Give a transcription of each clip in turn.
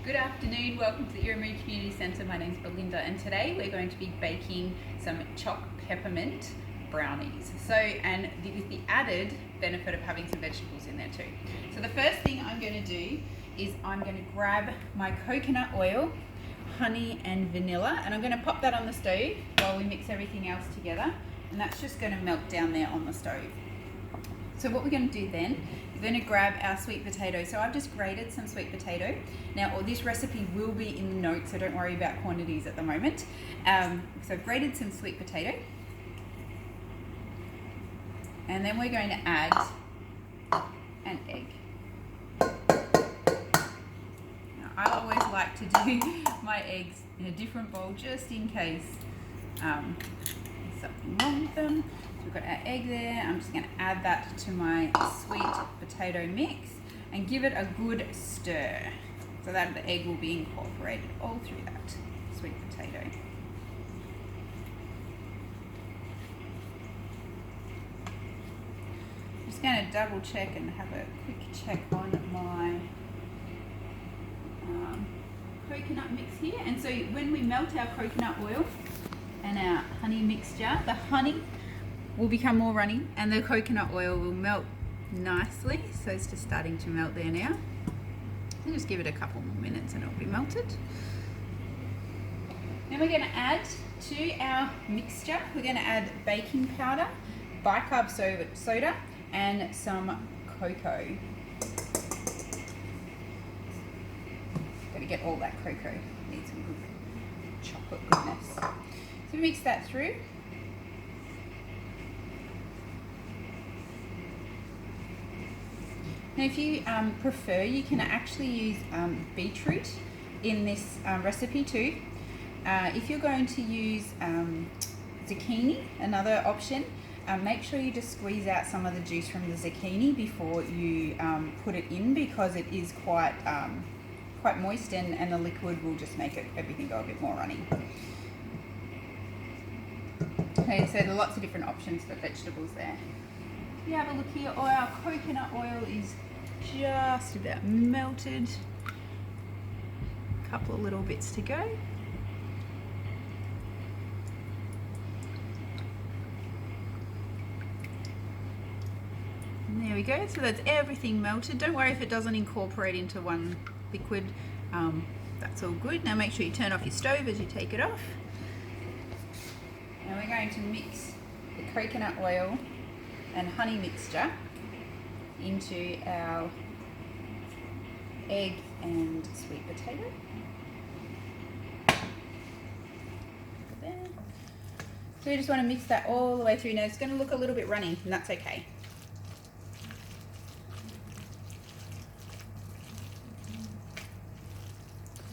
Good afternoon, welcome to the Irremoor Community Centre. My name's Belinda and today we're going to be baking some Choc Peppermint brownies. With the added benefit of having some vegetables in there too. So the first thing I'm going to do is I'm going to grab my coconut oil, honey and vanilla, and I'm going to pop that on the stove while we mix everything else together, and that's just going to melt down there on the stove. So what we're going to do then is we're going to grab our sweet potato. So I've just grated some sweet potato. Now this recipe will be in the notes, so don't worry about quantities at the moment. So I've grated some sweet potato. And then we're going to add an egg. Now, I always like to do my eggs in a different bowl just in case there's something wrong with them. We've got our egg there. I'm just going to add that to my sweet potato mix and give it a good stir so that the egg will be incorporated all through that sweet potato. I'm just going to double check and have a quick check on my coconut mix here. And so when we melt our coconut oil and our honey mixture, the honey will become more runny and the coconut oil will melt nicely. So it's just starting to melt there now. I'll just give it a couple more minutes and it'll be melted. Then we're going to add to our mixture, we're going to add baking powder, bicarb soda and some cocoa. Got to get all that cocoa, need some good chocolate goodness. So mix that through. Now if you prefer, you can actually use beetroot in this recipe too. If you're going to use zucchini, another option, make sure you just squeeze out some of the juice from the zucchini before you put it in, because it is quite moist and the liquid will just make everything go a bit more runny. Okay, so there are lots of different options for vegetables there. If you have a look here, our coconut oil is just about melted. A couple of little bits to go. And there we go, so that's everything melted. Don't worry if it doesn't incorporate into one liquid, that's all good. Now make sure you turn off your stove as you take it off. Now we're going to mix the coconut oil and honey mixture into our egg and sweet potato. There. So we just want to mix that all the way through. Now it's going to look a little bit runny, and that's okay.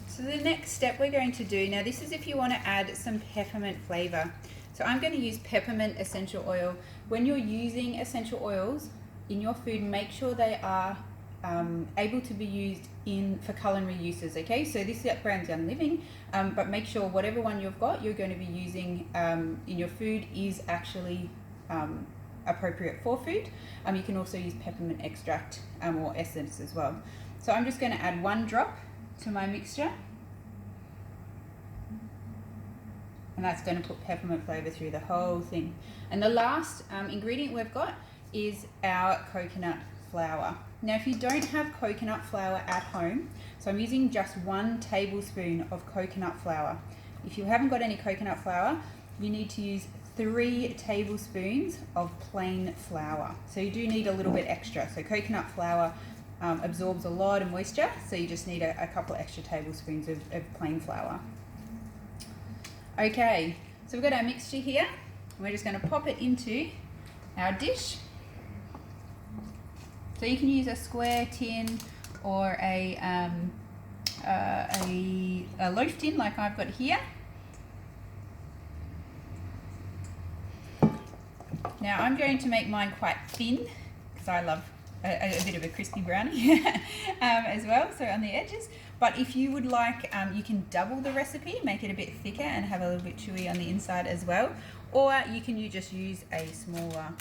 So the next step we're going to do, now this is if you want to add some peppermint flavour. So I'm going to use peppermint essential oil. When you're using essential oils in your food, make sure they are able to be used for culinary uses, okay? So this is at Brown's Young Living, but make sure whatever one you've got, you're going to be using in your food is actually appropriate for food. You can also use peppermint extract or essence as well. So I'm just going to add 1 drop to my mixture. And that's going to put peppermint flavour through the whole thing. And the last ingredient we've got is our coconut flour. Now if you don't have coconut flour at home, so I'm using just 1 tablespoon of coconut flour. If you haven't got any coconut flour, you need to use 3 tablespoons of plain flour. So you do need a little bit extra. So coconut flour absorbs a lot of moisture, so you just need a couple extra tablespoons of plain flour. Okay, so we've got our mixture here. We're just going to pop it into our dish. So you can use a square tin or a loaf tin like I've got here. Now I'm going to make mine quite thin because I love a bit of a crispy brownie as well, so on the edges. But if you would like, you can double the recipe, make it a bit thicker and have a little bit chewy on the inside as well. Or you can just use a smaller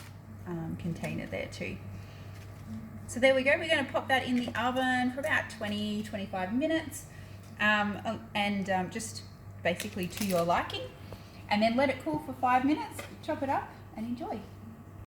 container there too. So there we go, we're going to pop that in the oven for about 20-25 minutes. just basically to your liking, and then let it cool for 5 minutes, chop it up and enjoy.